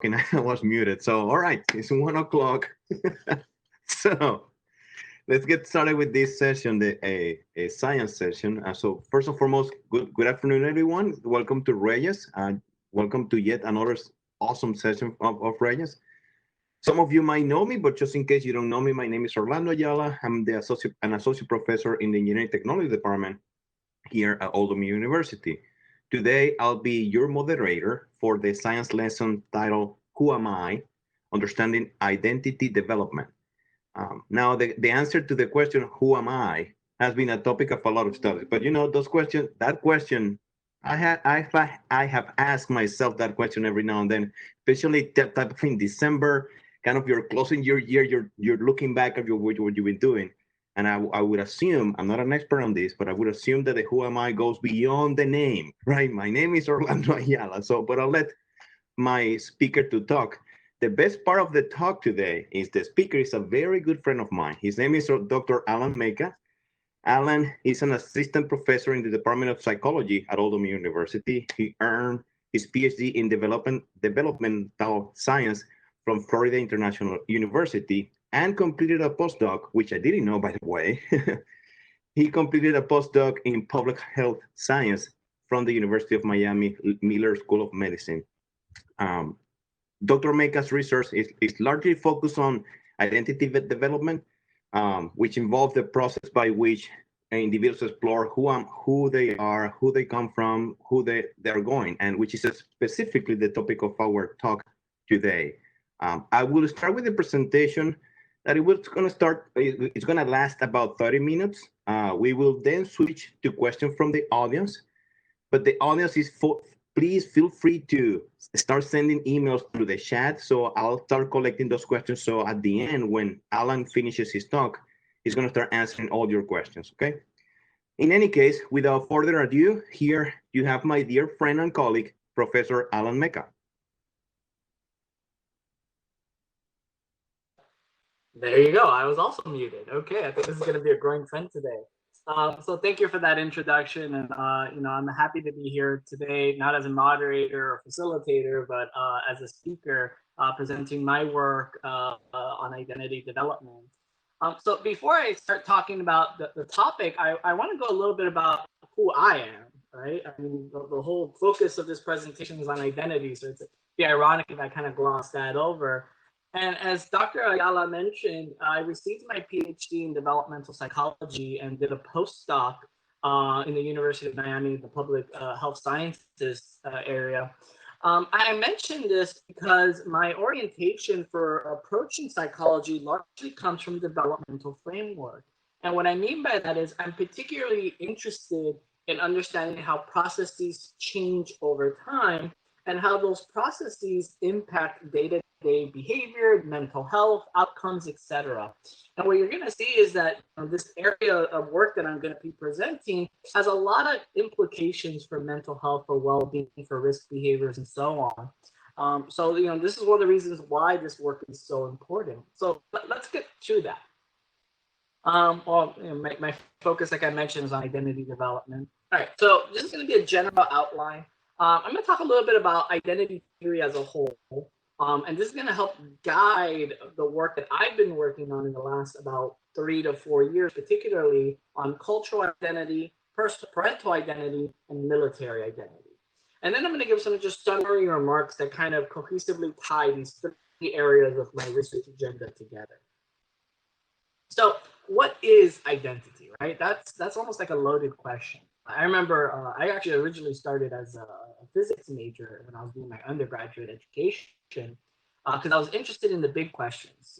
and I was muted. So, all right, it's 1 o'clock. So, let's get started with this session, a science session. So, first and foremost, good afternoon, everyone. Welcome to Reyes. Welcome to yet another awesome session of Reyes. Some of you might know me, but just in case you don't know me, my name is Orlando Ayala. I'm an associate professor in the Engineering Technology Department here at Oldham University. Today, I'll be your moderator for the science lesson titled Who Am I? Understanding Identity Development. Now, the answer to the question, Who am I? Has been a topic of a lot of studies. But that question, I have asked myself that question every now and then, especially that type of in December, kind of you're closing your year, you're looking back at what you've been doing. And I would assume, I'm not an expert on this, but I would assume that the who am I goes beyond the name, right? My name is Orlando Ayala. So, but I'll let my speaker to talk. The best part of the talk today is the speaker is a very good friend of mine. His name is Dr. Alan Meka. Alan is an assistant professor in the Department of Psychology at Oldham University. He earned his PhD in developmental science from Florida International University and completed a postdoc, which I didn't know, by the way. He completed a postdoc in public health science from the University of Miami Miller School of Medicine. Um, Dr. Meka's research is largely focused on identity development, which involves the process by which individuals explore who they are, who they come from, who they're going, and which is specifically the topic of our talk today. I will start with the presentation that it's going to last about 30 minutes. We will then switch to questions from the audience, but the audience is full. Please feel free to start sending emails through the chat. So I'll start collecting those questions. So at the end, when Alan finishes his talk, he's going to start answering all your questions. Okay. In any case, without further ado, here you have my dear friend and colleague, Professor Alan Meka. There you go. I was also muted. Okay, I think this is going to be a growing trend today. So thank you for that introduction, and I'm happy to be here today, not as a moderator or facilitator, but as a speaker presenting my work on identity development. So before I start talking about the topic, I want to go a little bit about who I am, right? I mean, the whole focus of this presentation is on identity, so it's be ironic if I kind of gloss that over. And as Dr. Ayala mentioned, I received my PhD in developmental psychology and did a postdoc in the University of Miami, the public health sciences area. I mentioned this because my orientation for approaching psychology largely comes from developmental framework. And what I mean by that is I'm particularly interested in understanding how processes change over time and how those processes impact day-to-day behavior, mental health, outcomes, etc. And what you're going to see is that this area of work that I'm going to be presenting has a lot of implications for mental health, for well-being, for risk behaviors, and so on. So this is one of the reasons why this work is so important. So let's get to that. My focus, like I mentioned, is on identity development. All right, so this is going to be a general outline. I'm going to talk a little bit about identity theory as a whole, and this is going to help guide the work that I've been working on in the last about 3 to 4 years, particularly on cultural identity, parental identity, and military identity. And then I'm going to give some just summary remarks that kind of cohesively tie these 3 areas of my research agenda together. So what is identity, right? That's almost like a loaded question. I remember I actually originally started as a physics major when I was doing my undergraduate education because I was interested in the big questions,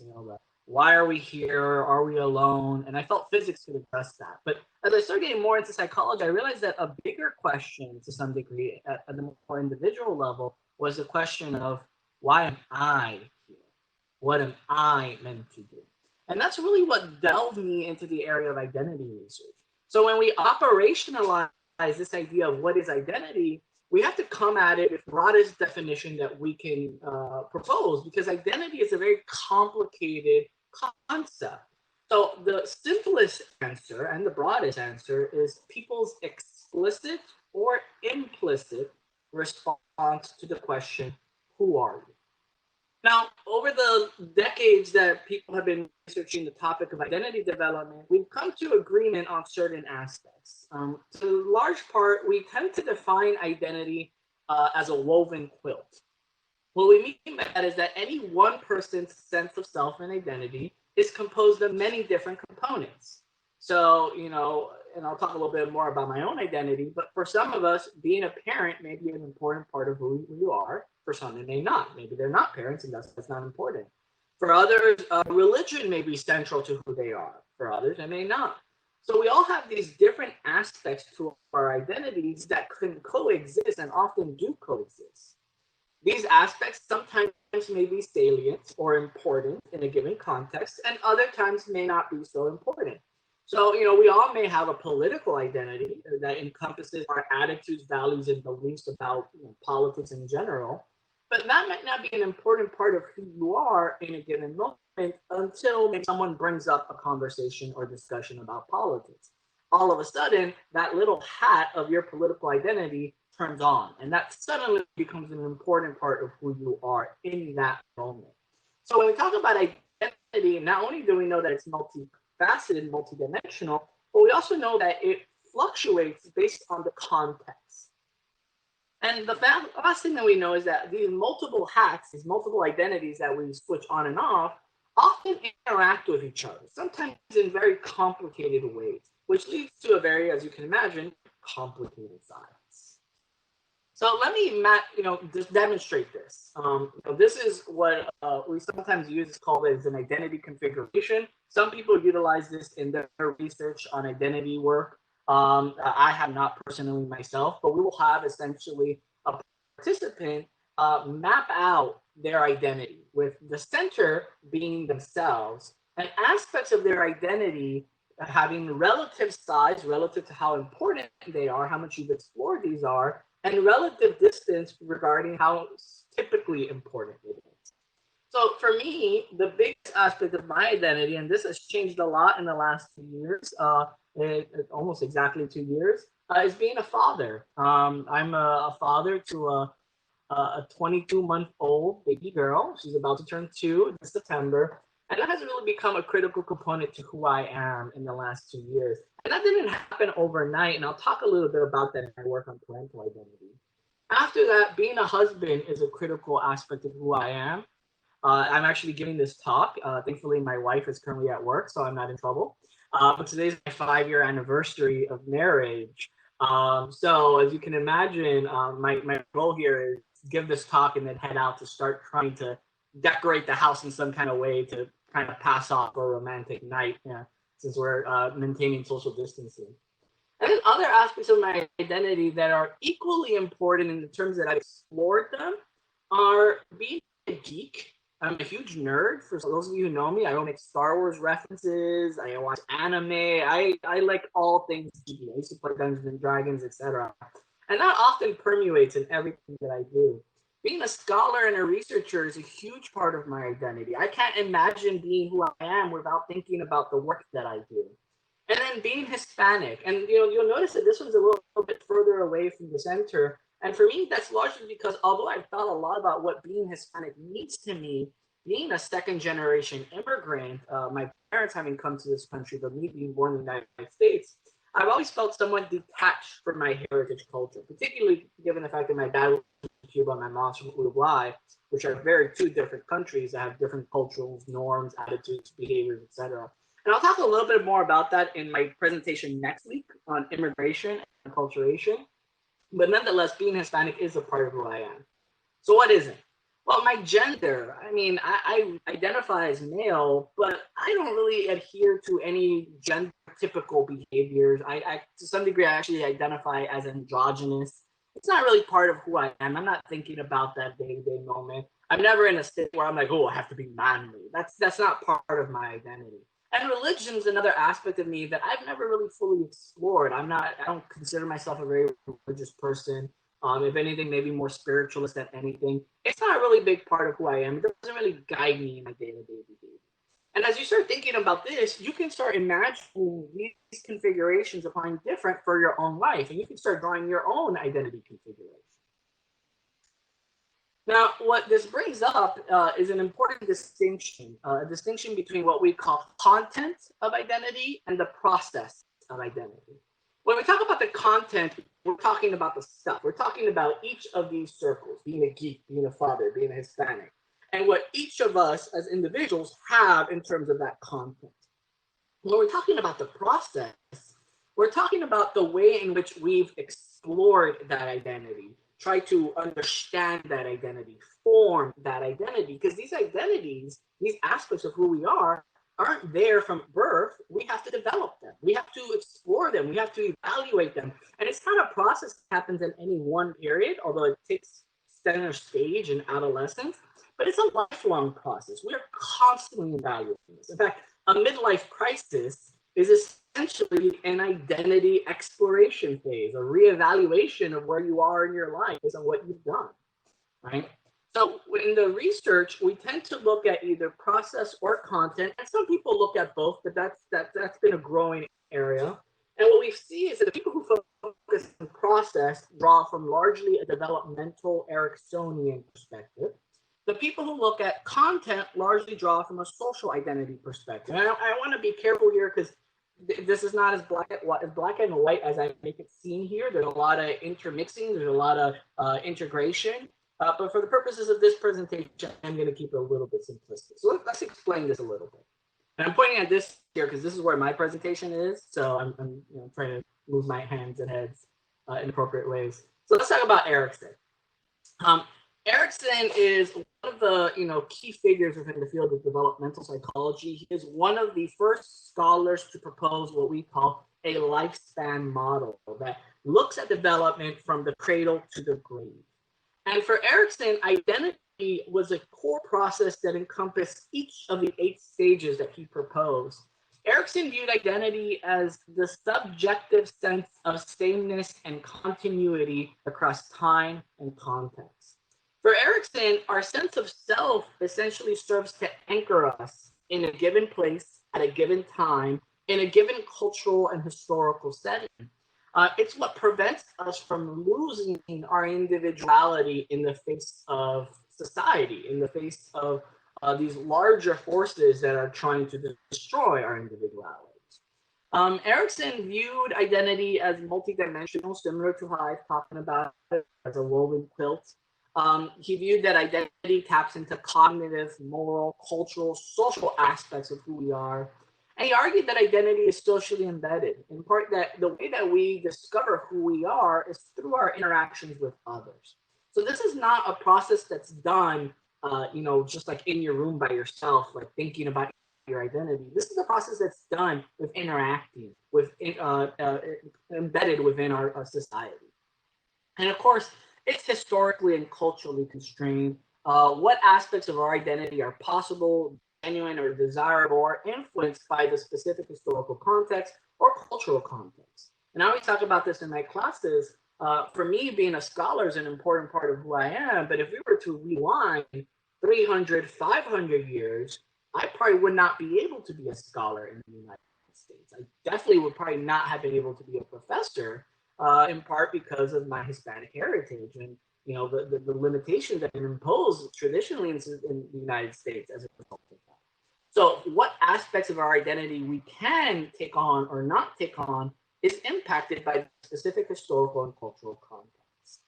why are we here? Are we alone? And I felt physics could address that. But as I started getting more into psychology, I realized that a bigger question to some degree at the more individual level was the question of why am I here? What am I meant to do? And that's really what delved me into the area of identity research. So when we operationalize this idea of what is identity, we have to come at it with the broadest definition that we can propose, because identity is a very complicated concept. So the simplest answer and the broadest answer is people's explicit or implicit response to the question, who are you? Now, over the decades that people have been researching the topic of identity development, we've come to agreement on certain aspects. To a large part, we tend to define identity as a woven quilt. What we mean by that is that any one person's sense of self and identity is composed of many different components. So, and I'll talk a little bit more about my own identity, but for some of us, being a parent may be an important part of who you are. For some, it may not. Maybe they're not parents, and that's not important. For others, religion may be central to who they are. For others, it may not. So we all have these different aspects to our identities that can coexist and often do coexist. These aspects sometimes may be salient or important in a given context, and other times may not be so important. So, we all may have a political identity that encompasses our attitudes, values, and beliefs about politics in general, but that might not be an important part of who you are in a given moment until maybe someone brings up a conversation or discussion about politics. All of a sudden, that little hat of your political identity turns on, and that suddenly becomes an important part of who you are in that moment. So when we talk about identity, not only do we know that it's multifaceted, multidimensional, but we also know that it fluctuates based on the context. And the last thing that we know is that these multiple hats, these multiple identities that we switch on and off, often interact with each other, sometimes in very complicated ways, which leads to a very, as you can imagine, complicated science. So let me, just demonstrate this. This is what we sometimes use called as an identity configuration. Some people utilize this in their research on identity work. I have not personally myself, but we will have essentially a participant map out their identity, with the center being themselves, and aspects of their identity having relative size relative to how important they are, how much you've explored these are, and relative distance regarding how typically important it is. So for me, the biggest aspect of my identity, and this has changed a lot in the last 2 years, almost exactly 2 years, is being a father. I'm a father to a 22-month-old baby girl. She's about to turn 2 in September. And that has really become a critical component to who I am in the last 2 years. And that didn't happen overnight. And I'll talk a little bit about that in my work on parental identity. After that, being a husband is a critical aspect of who I am. I'm actually giving this talk. Thankfully, my wife is currently at work, so I'm not in trouble. But today's my 5-year anniversary of marriage. So as you can imagine, my goal here is to give this talk and then head out to start trying to decorate the house in some kind of way to kind of pass off a romantic night, since we're maintaining social distancing. And then other aspects of my identity that are equally important in the terms that I've explored them are being a geek. I'm a huge nerd. For those of you who know me, I don't make Star Wars references. I watch anime. I like all things geeky. I used to play Dungeons and Dragons, etc. And that often permeates in everything that I do. Being a scholar and a researcher is a huge part of my identity. I can't imagine being who I am without thinking about the work that I do. And then being Hispanic. And you'll notice that this one's a little bit further away from the center. And for me, that's largely because although I've thought a lot about what being Hispanic means to me, being a second generation immigrant, my parents having come to this country, but me being born in the United States, I've always felt somewhat detached from my heritage culture, particularly given the fact that my dad was from Cuba and my mom's from Uruguay, which are very two different countries that have different cultural norms, attitudes, behaviors, etc. And I'll talk a little bit more about that in my presentation next week on immigration and acculturation. But nonetheless, being Hispanic is a part of who I am. So what isn't? Well, my gender, I identify as male, but I don't really adhere to any gender typical behaviors. I to some degree, I actually identify as androgynous. It's not really part of who I am. I'm not thinking about that day-to-day moment. I'm never in a state where I'm like, oh, I have to be manly. That's not part of my identity. And religion is another aspect of me that I've never really fully explored. I don't consider myself a very religious person. If anything, maybe more spiritualist than anything. It's not a really big part of who I am. It doesn't really guide me in my day-to-day behavior. And as you start thinking about this, you can start imagining these configurations applying different for your own life. And you can start drawing your own identity configuration. Now, what this brings up is an important distinction, a distinction between what we call content of identity and the process of identity. When we talk about the content, we're talking about the stuff. We're talking about each of these circles, being a geek, being a father, being a Hispanic, and what each of us as individuals have in terms of that content. When we're talking about the process, we're talking about the way in which we've explored that identity, try to understand that identity, form that identity, because these identities, these aspects of who we are, aren't there from birth. We have to develop them. We have to explore them. We have to evaluate them. And it's not a process that happens in any one period, although it takes center stage in adolescence, but it's a lifelong process. We are constantly evaluating this. In fact, a midlife crisis is essentially an identity exploration phase, a reevaluation of where you are in your life based on what you've done, right? So in the research, we tend to look at either process or content, and some people look at both, but that's been a growing area. And what we see is that the people who focus on process draw from largely a developmental Eriksonian perspective. The people who look at content largely draw from a social identity perspective. And I want to be careful here because this is not as black and white as I make it seem here. There's a lot of intermixing. There's a lot of integration. But for the purposes of this presentation, I'm going to keep it a little bit simplistic. So let's explain this a little bit. And I'm pointing at this here because this is where my presentation is. So I'm trying to move my hands and heads in appropriate ways. So let's talk about Erikson. Erikson is one of the key figures within the field of developmental psychology. He is one of the first scholars to propose what we call a lifespan model that looks at development from the cradle to the grave. And for Erikson, identity was a core process that encompassed each of the 8 stages that he proposed. Erikson viewed identity as the subjective sense of sameness and continuity across time and context. For Erikson, our sense of self essentially serves to anchor us in a given place at a given time in a given cultural and historical setting. It's what prevents us from losing our individuality in the face of society, in the face of these larger forces that are trying to destroy our individualities. Erikson viewed identity as multidimensional, similar to how I've talked about it, as a woven quilt. He viewed that identity taps into cognitive, moral, cultural, social aspects of who we are. And he argued that identity is socially embedded, in part that the way that we discover who we are is through our interactions with others. So this is not a process that's done, just like in your room by yourself, like thinking about your identity. This is a process that's done with interacting, with embedded within our society. And of course, it's historically and culturally constrained. What aspects of our identity are possible, genuine, or desirable or influenced by the specific historical context or cultural context. And I always talk about this in my classes. For me, being a scholar is an important part of who I am. But if we were to rewind 300, 500 years, I probably would not be able to be a scholar in the United States. I definitely would probably not have been able to be a professor, in part because of my Hispanic heritage and the limitations that have been imposed traditionally in the United States as a result of that. So what aspects of our identity we can take on or not take on is impacted by specific historical and cultural context.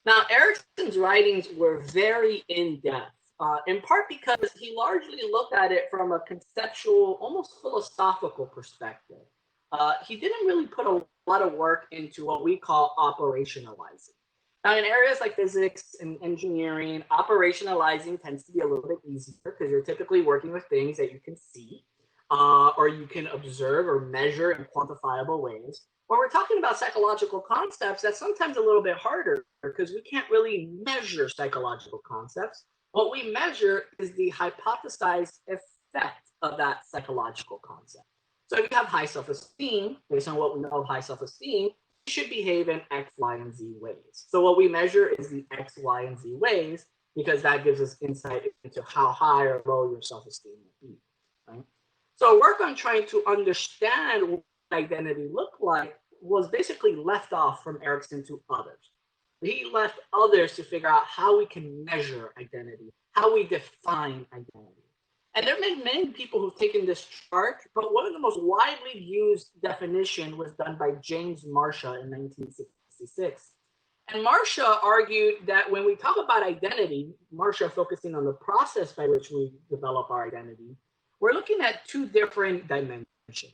Now, Erikson's writings were very in-depth, in part because he largely looked at it from a conceptual, almost philosophical perspective. He didn't really put a lot of work into what we call operationalizing. Now, in areas like physics and engineering, operationalizing tends to be a little bit easier because you're typically working with things that you can see or you can observe or measure in quantifiable ways. When we're talking about psychological concepts, that's sometimes a little bit harder because we can't really measure psychological concepts. What we measure is the hypothesized effect of that psychological concept. So if you have high self-esteem, based on what we know of high self-esteem, you should behave in X, Y, and Z ways. So what we measure is the X, Y, and Z ways because that gives us insight into how high or low your self-esteem will be, right? So work on trying to understand what identity looked like was basically left off from Erikson to others. He left others to figure out how we can measure identity, how we define identity. And there have been many people who've taken this chart, but one of the most widely used definition was done by James Marcia in 1966. And Marcia argued that when we talk about identity, Marcia focusing on the process by which we develop our identity, we're looking at two different dimensions.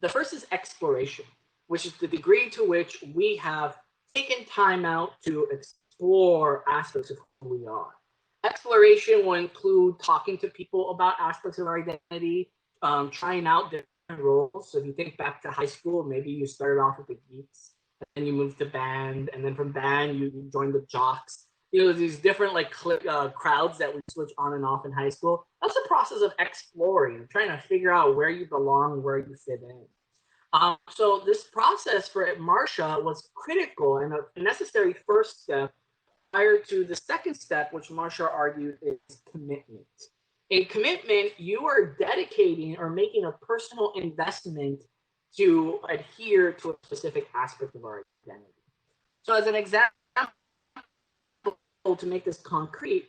The first is exploration, which is the degree to which we have taken time out to explore aspects of who we are. Exploration will include talking to people about aspects of our identity, trying out different roles. So if you think back to high school, maybe you started off with the geeks, then you moved to band, and then from band you joined the jocks. These different crowds that we switch on and off in high school. That's the process of exploring, trying to figure out where you belong, where you fit in. So this process for Marcia was critical and a necessary first step prior to the second step, which Marcia argued is commitment. In commitment, you are dedicating or making a personal investment to adhere to a specific aspect of our identity. So as an example, to make this concrete,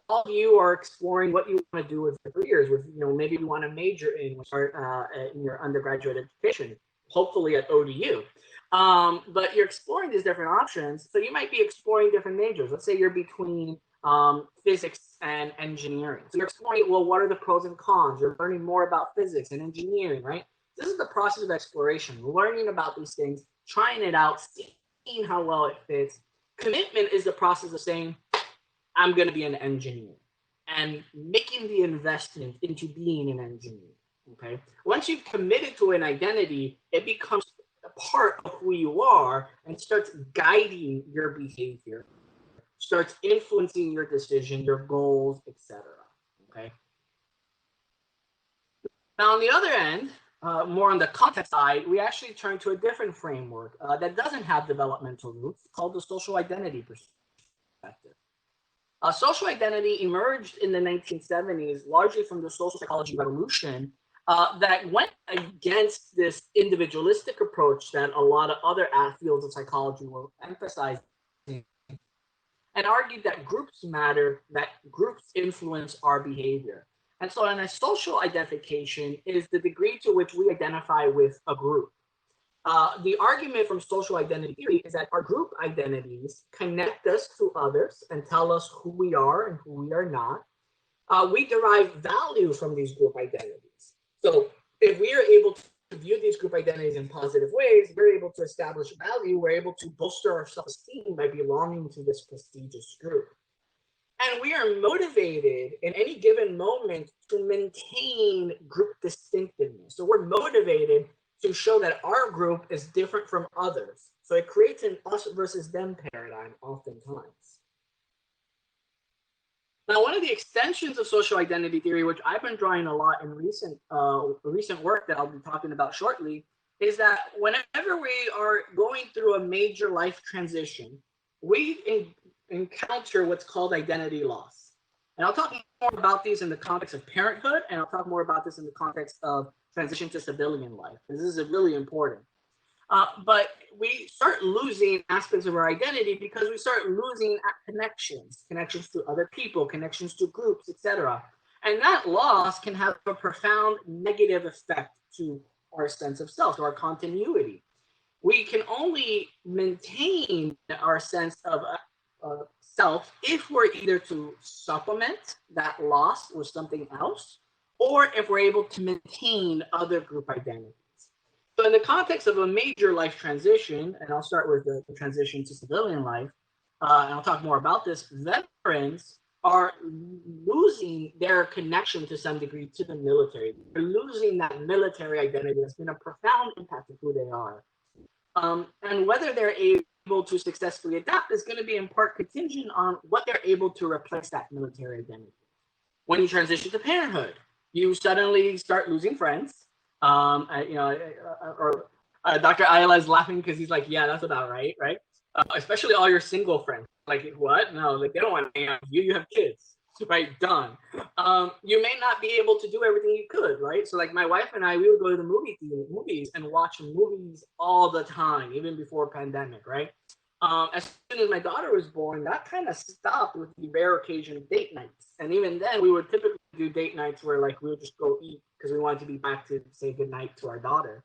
all of you are exploring what you want to do with your careers. With maybe you want to major in your undergraduate education, hopefully at ODU. But you're exploring these different options. So you might be exploring different majors. Let's say you're between physics and engineering. So you're exploring, well, what are the pros and cons? You're learning more about physics and engineering, right? This is the process of exploration, learning about these things, trying it out, seeing how well it fits. Commitment is the process of saying, I'm going to be an engineer and making the investment into being an engineer. Okay. Once you've committed to an identity, it becomes a part of who you are and starts guiding your behavior, starts influencing your decision, your goals, etc. Okay. Now, on the other end, more on the context side, we actually turn to a different framework that doesn't have developmental roots, called the social identity perspective. Social identity emerged in the 1970s, largely from the social psychology revolution, that went against this individualistic approach that a lot of other fields of psychology were emphasizing, and argued that groups matter, that groups influence our behavior. And so, a social identification is the degree to which we identify with a group. The argument from social identity theory is that our group identities connect us to others and tell us who we are and who we are not. We derive value from these group identities. So if we are able to view these group identities in positive ways, we're able to establish value, we're able to bolster our self-esteem by belonging to this prestigious group. And we are motivated in any given moment to maintain group distinctiveness. So we're motivated to show that our group is different from others. So it creates an us versus them paradigm oftentimes. Now, one of the extensions of social identity theory, which I've been drawing a lot in recent work that I'll be talking about shortly, is that whenever we are going through a major life transition, we encounter what's called identity loss. And I'll talk more about these in the context of parenthood, and I'll talk more about this in the context of transition to civilian life. This is really important. But we start losing aspects of our identity because we start losing connections to other people, connections to groups, etc. And that loss can have a profound negative effect to our sense of self, to our continuity. We can only maintain our sense of self if we're either to supplement that loss with something else, or if we're able to maintain other group identities. So in the context of a major life transition, and I'll start with the transition to civilian life, and I'll talk more about this, veterans are losing their connection to some degree to the military. They're losing that military identity that's been a profound impact of who they are. And whether they're able to successfully adapt is going to be in part contingent on what they're able to replace that military identity. When you transition to parenthood, you suddenly start losing friends. Dr. Ayala is laughing because he's like, yeah, that's about right? Especially all your single friends. Like, what? No, like they don't want to hang out with you. You have kids, right? Done. You may not be able to do everything you could, right? So like my wife and I, we would go to the movies and watch movies all the time, even before pandemic, right? As soon as my daughter was born, that kind of stopped with the rare occasion of date nights. And even then, we would typically do date nights where like we would just go eat because we wanted to be back to say goodnight to our daughter.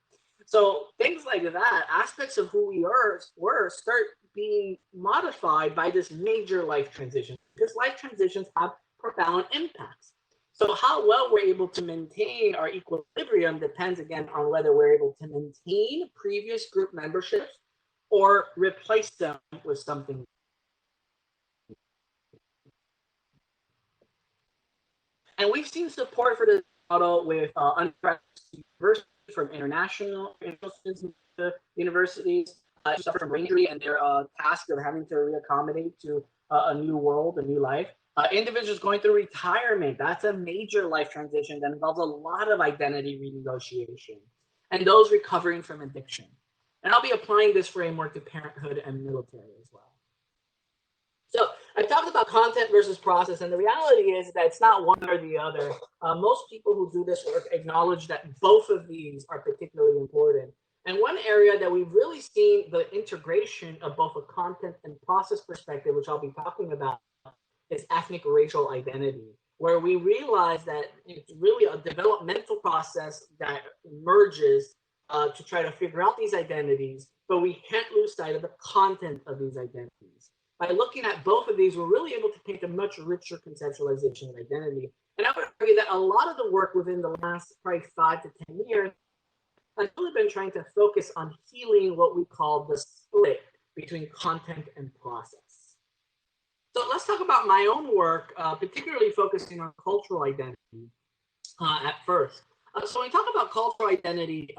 So things like that, aspects of who we were start being modified by this major life transition because life transitions have profound impacts. So how well we're able to maintain our equilibrium depends again on whether we're able to maintain previous group memberships or replace them with something. And we've seen support for this model with undergraduate universities from international universities suffer from brain injury and their task of having to reaccommodate to a new world, a new life. Individuals going through retirement, that's a major life transition that involves a lot of identity renegotiation. And those recovering from addiction. And I'll be applying this framework to parenthood and military as well. So I talked about content versus process, and the reality is that it's not one or the other. Most people who do this work acknowledge that both of these are particularly important. And one area that we've really seen the integration of both a content and process perspective, which I'll be talking about, is ethnic racial identity, where we realize that it's really a developmental process that emerges to try to figure out these identities, but we can't lose sight of the content of these identities. By looking at both of these, we're really able to paint a much richer conceptualization of identity. And I would argue that a lot of the work within the last probably 5 to 10 years has really been trying to focus on healing what we call the split between content and process. So let's talk about my own work, particularly focusing on cultural identity at first. So when we talk about cultural identity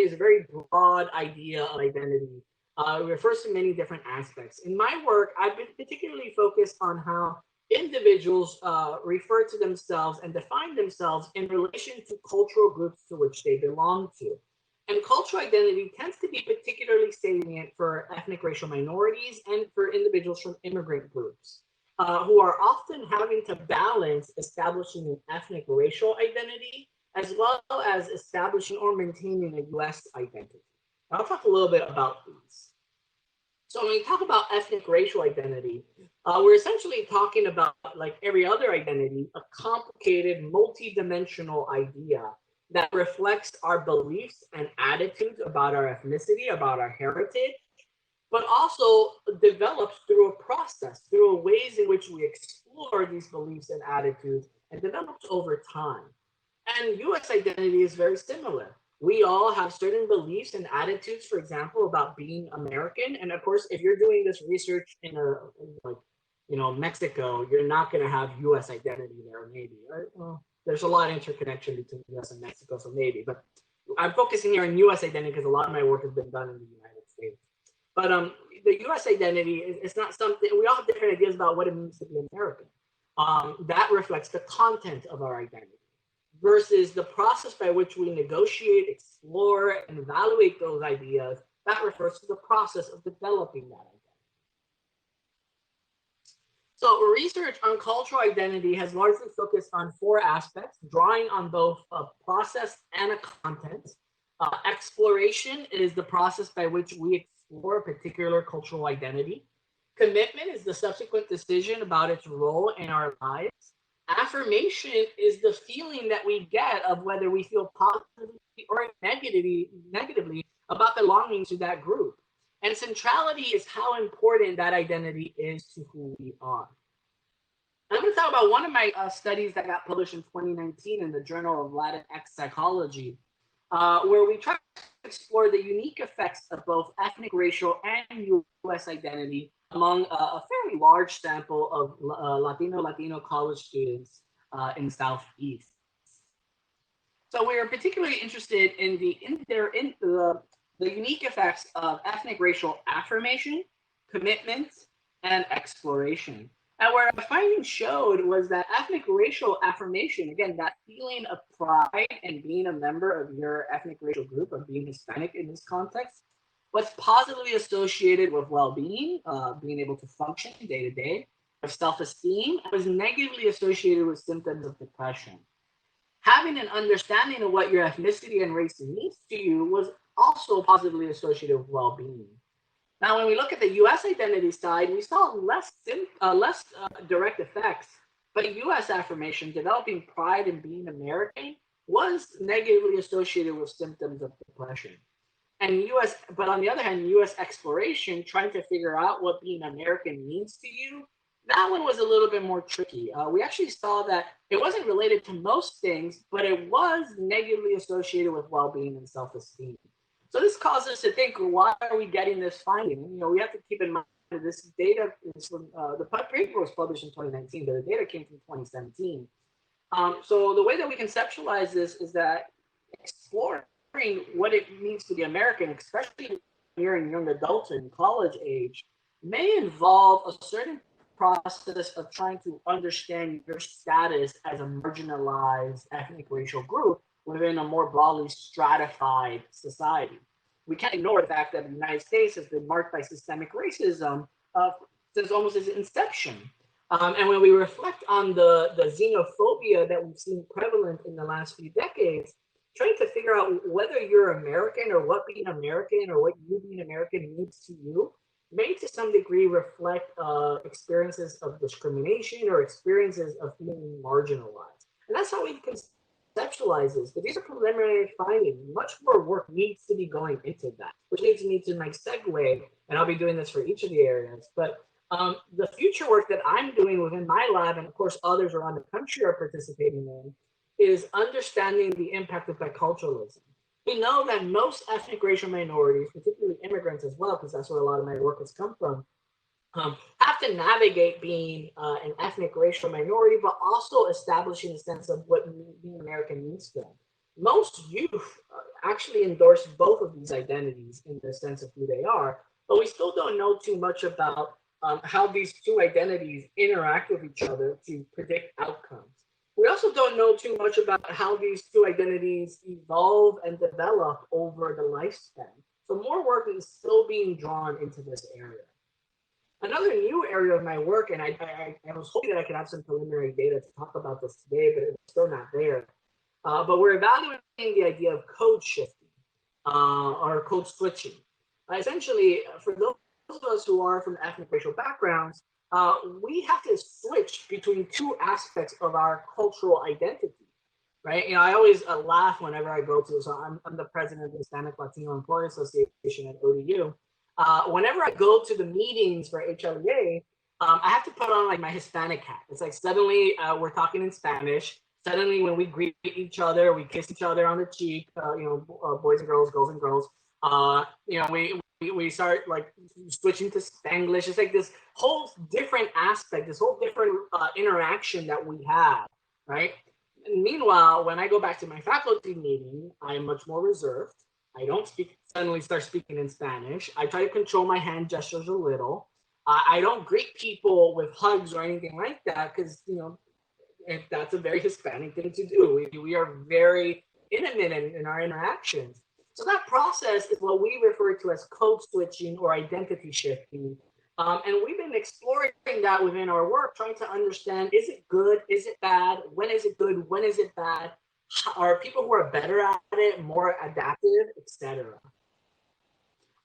is a very broad idea of identity. It refers to many different aspects. In my work, I've been particularly focused on how individuals refer to themselves and define themselves in relation to cultural groups to which they belong to. And cultural identity tends to be particularly salient for ethnic racial minorities and for individuals from immigrant groups who are often having to balance establishing an ethnic racial identity as well as establishing or maintaining a US identity. I'll talk a little bit about these. So when we talk about ethnic racial identity, we're essentially talking about, like every other identity, a complicated, multi-dimensional idea that reflects our beliefs and attitudes about our ethnicity, about our heritage, but also develops through a process, through ways in which we explore these beliefs and attitudes and develops over time. And US identity is very similar. We all have certain beliefs and attitudes, for example, about being American. And of course, if you're doing this research in like, Mexico, you're not going to have US identity there, maybe, right? Well, there's a lot of interconnection between US and Mexico, so maybe. But I'm focusing here on US identity because a lot of my work has been done in the United States. But the US identity is not something, we all have different ideas about what it means to be American. That reflects the content of our identity versus the process by which we negotiate, explore, and evaluate those ideas. That refers to the process of developing that identity. So research on cultural identity has largely focused on 4 aspects, drawing on both a process and a content. Exploration is the process by which we explore a particular cultural identity. Commitment is the subsequent decision about its role in our lives. Affirmation is the feeling that we get of whether we feel positively or negatively about belonging to that group. And centrality is how important that identity is to who we are. I'm going to talk about one of my studies that got published in 2019 in the Journal of Latinx Psychology, where we try to explore the unique effects of both ethnic, racial, and US identity among a fairly large sample of Latino college students in the Southeast. So we are particularly interested in the unique effects of ethnic racial affirmation, commitment, and exploration. And what our findings showed was that ethnic racial affirmation, again, that feeling of pride and being a member of your ethnic racial group, of being Hispanic in this context, was positively associated with well-being, being able to function day to day, with self-esteem, and was negatively associated with symptoms of depression. Having an understanding of what your ethnicity and race means to you was also positively associated with well-being. Now, when we look at the U.S. identity side, we saw less direct effects, but U.S. affirmation, developing pride in being American, was negatively associated with symptoms of depression. And but on the other hand, U.S. exploration, trying to figure out what being American means to you, that one was a little bit more tricky. We actually saw that it wasn't related to most things, but it was negatively associated with well-being and self-esteem. So this caused us to think, why are we getting this finding? We have to keep in mind that this data is from the paper was published in 2019, but the data came from 2017. So the way that we conceptualize this is that exploring what it means to be American, especially when you're in young adults and college age, may involve a certain process of trying to understand your status as a marginalized ethnic racial group within a more broadly stratified society. We can't ignore the fact that the United States has been marked by systemic racism since almost its inception. And when we reflect on the xenophobia that we've seen prevalent in the last few decades, trying to figure out whether you're American or what being American or what you being American means to you may to some degree reflect experiences of discrimination or experiences of being marginalized. And that's how we conceptualize this. But these are preliminary findings. Much more work needs to be going into that, which leads me to my segue, and I'll be doing this for each of the areas. But the future work that I'm doing within my lab, and of course others around the country are participating in, is understanding the impact of biculturalism. We know that most ethnic racial minorities, particularly immigrants as well, because that's where a lot of my work has come from, have to navigate being an ethnic racial minority, but also establishing a sense of what being American means to them. Most youth actually endorse both of these identities in the sense of who they are, but we still don't know too much about how these two identities interact with each other to predict outcomes. We also don't know too much about how these two identities evolve and develop over the lifespan. So more work is still being drawn into this area. Another new area of my work, and I was hoping that I could have some preliminary data to talk about this today, but it's still not there. But we're evaluating the idea of code shifting or code switching. Essentially, for those of us who are from ethnic racial backgrounds, we have to switch between two aspects of our cultural identity, right? I always laugh whenever I go to, so I'm the president of the Hispanic Latino Employee Association at ODU. Whenever I go to the meetings for HLEA, I have to put on like my Hispanic hat. It's like suddenly we're talking in Spanish. Suddenly when we greet each other, we kiss each other on the cheek, boys and girls, girls and girls. We start like switching to Spanglish. It's like this whole different aspect, this whole different interaction that we have, right? And meanwhile, when I go back to my faculty meeting, I am much more reserved. I don't suddenly start speaking in Spanish. I try to control my hand gestures a little. I don't greet people with hugs or anything like that because, that's a very Hispanic thing to do. We are very intimate in our interactions. So that process is what we refer to as code switching or identity shifting. And we've been exploring that within our work, trying to understand, is it good? Is it bad? When is it good? When is it bad? Are people who are better at it more adaptive, etc.?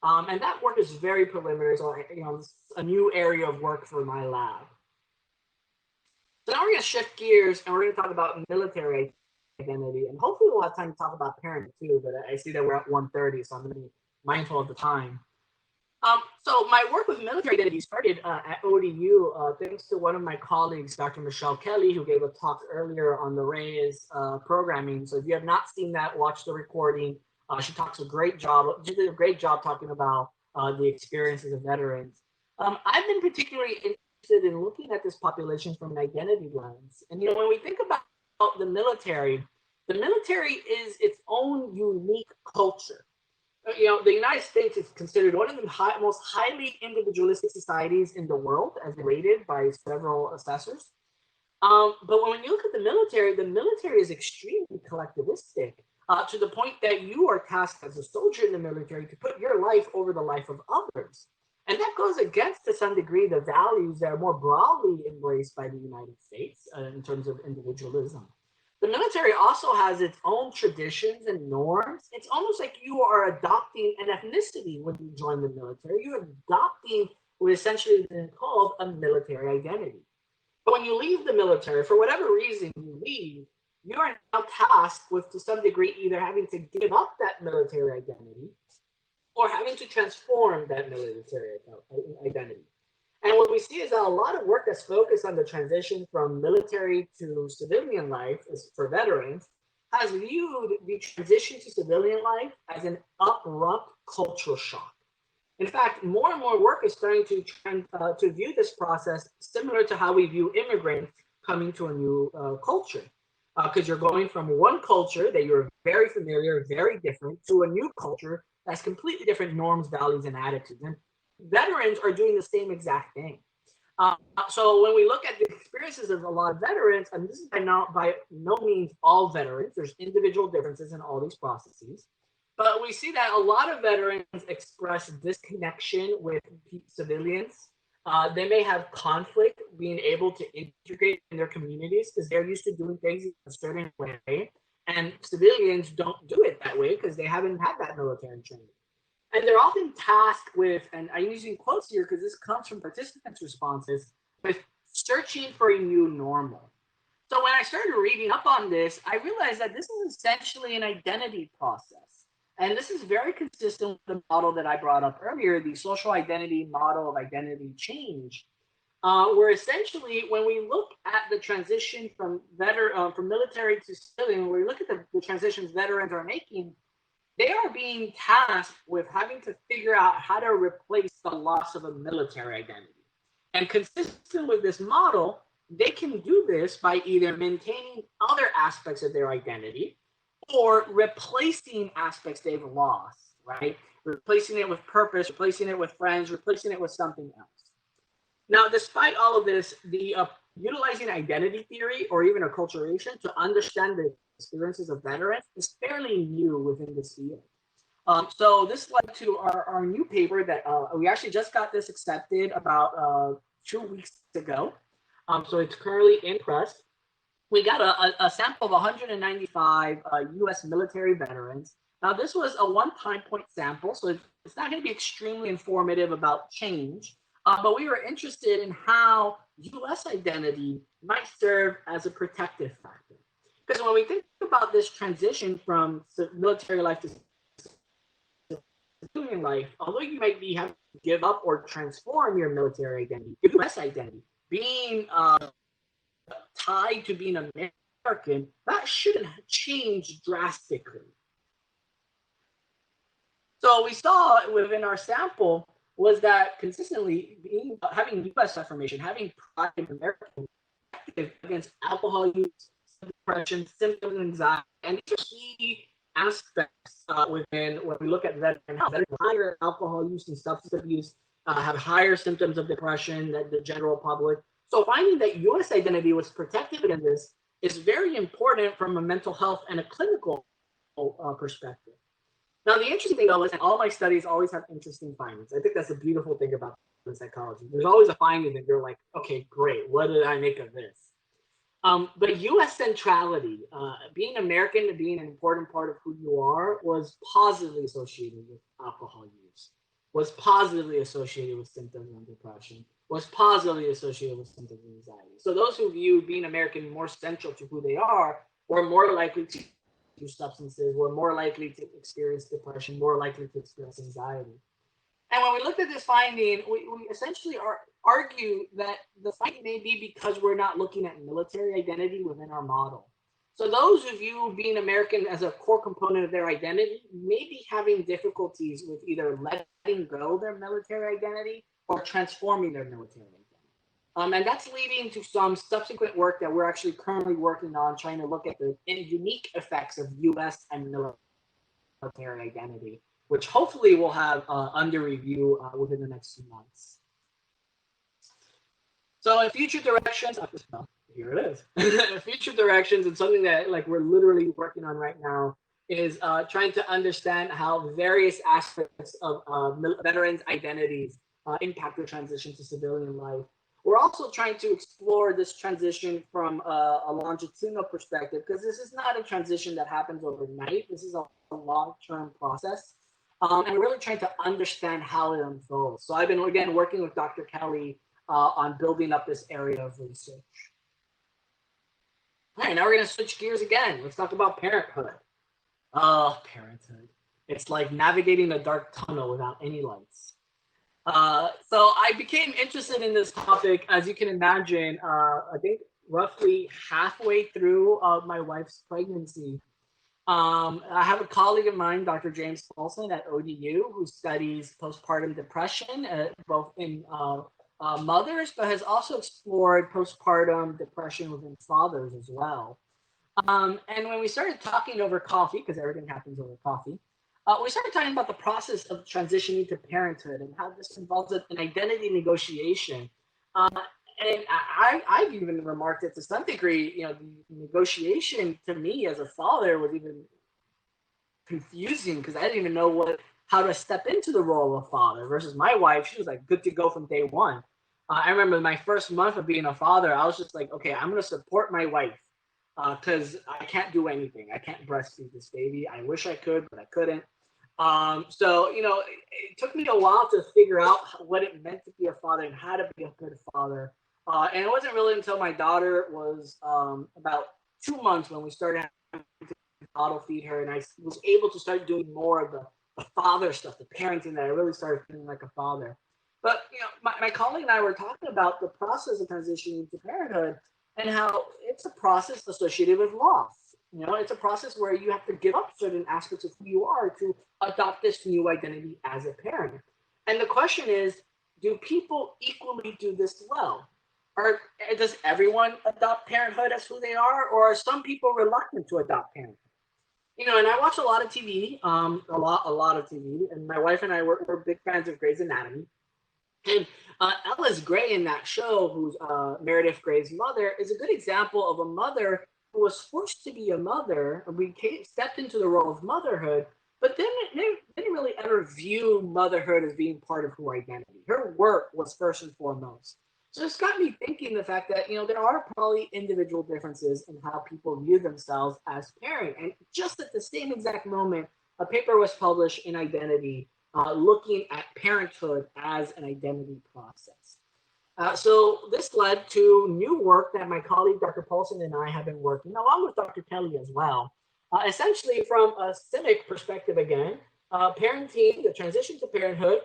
And that work is very preliminary. So, it's a new area of work for my lab. So now we're going to shift gears and we're going to talk about military identity, and hopefully we'll have time to talk about parent too, but I see that we're at 1:30, so I'm going to be mindful of the time. So my work with military identity started at ODU thanks to one of my colleagues, Dr. Michelle Kelly, who gave a talk earlier on the REYES programming. So if you have not seen that, watch the recording. She talks a great job. She did a great job talking about the experiences of veterans. I've been particularly interested in looking at this population from an identity lens. And when we think about the military is its own unique culture. The United States is considered one of the most highly individualistic societies in the world, as rated by several assessors. But when you look at the military is extremely collectivistic to the point that you are tasked as a soldier in the military to put your life over the life of others. And that goes against, to some degree, the values that are more broadly embraced by the United States in terms of individualism. The military also has its own traditions and norms. It's almost like you are adopting an ethnicity when you join the military. You're adopting what essentially has been called a military identity. But when you leave the military, for whatever reason you leave, you are now tasked with, to some degree, either having to give up that military identity or having to transform that military identity. And what we see is that a lot of work that's focused on the transition from military to civilian life for veterans has viewed the transition to civilian life as an abrupt cultural shock. In fact, more and more work is starting to view this process similar to how we view immigrants coming to a new culture. Because you're going from one culture that you're very familiar, very different, to a new culture that's completely different norms, values, and attitudes. And veterans are doing the same exact thing. So when we look at the experiences of a lot of veterans, and this is by no means all veterans, there's individual differences in all these processes. But we see that a lot of veterans express disconnection with civilians. They may have conflict being able to integrate in their communities because they're used to doing things in a certain way. And civilians don't do it that way because they haven't had that military training. And they're often tasked with, and I'm using quotes here because this comes from participants' responses, with searching for a new normal. So when I started reading up on this, I realized that this is essentially an identity process. And this is very consistent with the model that I brought up earlier, the social identity model of identity change, where essentially when we look at the transition from military to civilian, when we look at the transitions veterans are making, they are being tasked with having to figure out how to replace the loss of a military identity. And consistent with this model, they can do this by either maintaining other aspects of their identity or replacing aspects they've lost, right? Replacing it with purpose, replacing it with friends, replacing it with something else. Now, despite all of this, the utilizing identity theory or even acculturation to understand the experiences of veterans is fairly new within this field. So this led to our new paper that we actually just got this accepted about 2 weeks ago. So it's currently in press. We got a sample of 195 US military veterans. Now, this was a one-time point sample, so it's not going to be extremely informative about change, but we were interested in how US identity might serve as a protective factor. Because when we think about this transition from military life to civilian life, although you might be having to give up or transform your military identity, your US identity, being tied to being American, that shouldn't change drastically. So we saw within our sample was that consistently having U.S. affirmation, having pride in American against alcohol use, depression, symptoms of anxiety, and these are key aspects within when we look at veteran health. Higher alcohol use and substance abuse have higher symptoms of depression than the general public. So finding that U.S. identity was protected in this is very important from a mental health and a clinical perspective. Now, the interesting thing though is that all my studies always have interesting findings. I think that's a beautiful thing about psychology. There's always a finding that you're like, okay, great. What did I make of this? But U.S. centrality, being American and being an important part of who you are, was positively associated with alcohol use, was positively associated with symptoms of depression, was positively associated with symptoms of anxiety. So those who view being American more central to who they are were more likely to use substances, were more likely to experience depression, more likely to experience anxiety. And when we looked at this finding, we essentially argue that the finding may be because we're not looking at military identity within our model. So those who view being American as a core component of their identity may be having difficulties with either letting go their military identity or transforming their military identity. And that's leading to some subsequent work that we're actually currently working on, trying to look at the unique effects of U.S. and military identity, which hopefully we'll have under review within the next few months. So in future directions, here it is. Future directions, and something that like we're literally working on right now is trying to understand how various aspects of veterans' identities impact the transition to civilian life. we're also trying to explore this transition from a longitudinal perspective, because this is not a transition that happens overnight. This is a long-term process. And we're really trying to understand how it unfolds. So I've been, again, working with Dr. Kelly on building up this area of research. All right, now we're going to switch gears again. Let's talk about parenthood. Oh, parenthood. It's like navigating a dark tunnel without any lights. So I became interested in this topic, as you can imagine, I think roughly halfway through my wife's pregnancy. I have a colleague of mine, Dr. James Paulson at ODU, who studies postpartum depression, both in mothers, but has also explored postpartum depression within fathers as well. And when we started talking over coffee, because everything happens over coffee, we started talking about the process of transitioning to parenthood and how this involves an identity negotiation. And I've even remarked it to some degree, you know, the negotiation to me as a father was even confusing, because I didn't even know how to step into the role of father, versus my wife. She was like good to go from day one. I remember my first month of being a father, I was just like, okay, I'm going to support my wife, because I can't do anything. I can't breastfeed this baby. I wish I could, but I couldn't. So, you know, it took me a while to figure out what it meant to be a father and how to be a good father. And it wasn't really until my daughter was about 2 months when we started having to bottle feed her, and I was able to start doing more of the father stuff, the parenting, that I really started feeling like a father. But, you know, my colleague and I were talking about the process of transitioning to parenthood and how it's a process associated with loss. You know, it's a process where you have to give up certain aspects of who you are to adopt this new identity as a parent. And the question is, do people equally do this well? Or does everyone adopt parenthood as who they are? Or are some people reluctant to adopt parenthood? You know, and I watch a lot of TV, a lot of TV, and my wife and I were big fans of Grey's Anatomy. And Ellis Grey in that show, who's Meredith Grey's mother, is a good example of a mother who was forced to be a mother, and stepped into the role of motherhood, but then didn't really ever view motherhood as being part of her identity. Her work was first and foremost. So it's got me thinking the fact that, you know, there are probably individual differences in how people view themselves as parent. And just at the same exact moment, a paper was published in Identity looking at parenthood as an identity process. So this led to new work that my colleague, Dr. Paulson, and I have been working, along with Dr. Kelly as well. Essentially, from a civic perspective again, parenting, the transition to parenthood,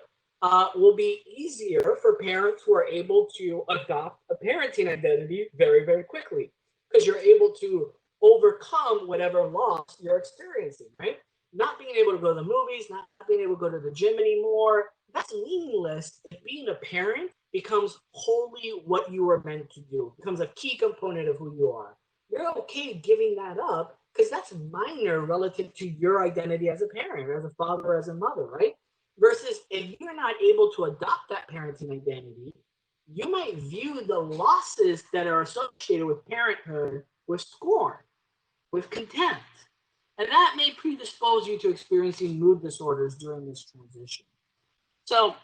will be easier for parents who are able to adopt a parenting identity very, very quickly, because you're able to overcome whatever loss you're experiencing, right? Not being able to go to the movies, not being able to go to the gym anymore, that's meaningless if being a parent becomes wholly what you were meant to do, becomes a key component of who you are. You're okay giving that up because that's minor relative to your identity as a parent, or as a father, or as a mother, right? Versus if you're not able to adopt that parenting identity, you might view the losses that are associated with parenthood with scorn, with contempt. And that may predispose you to experiencing mood disorders during this transition. So,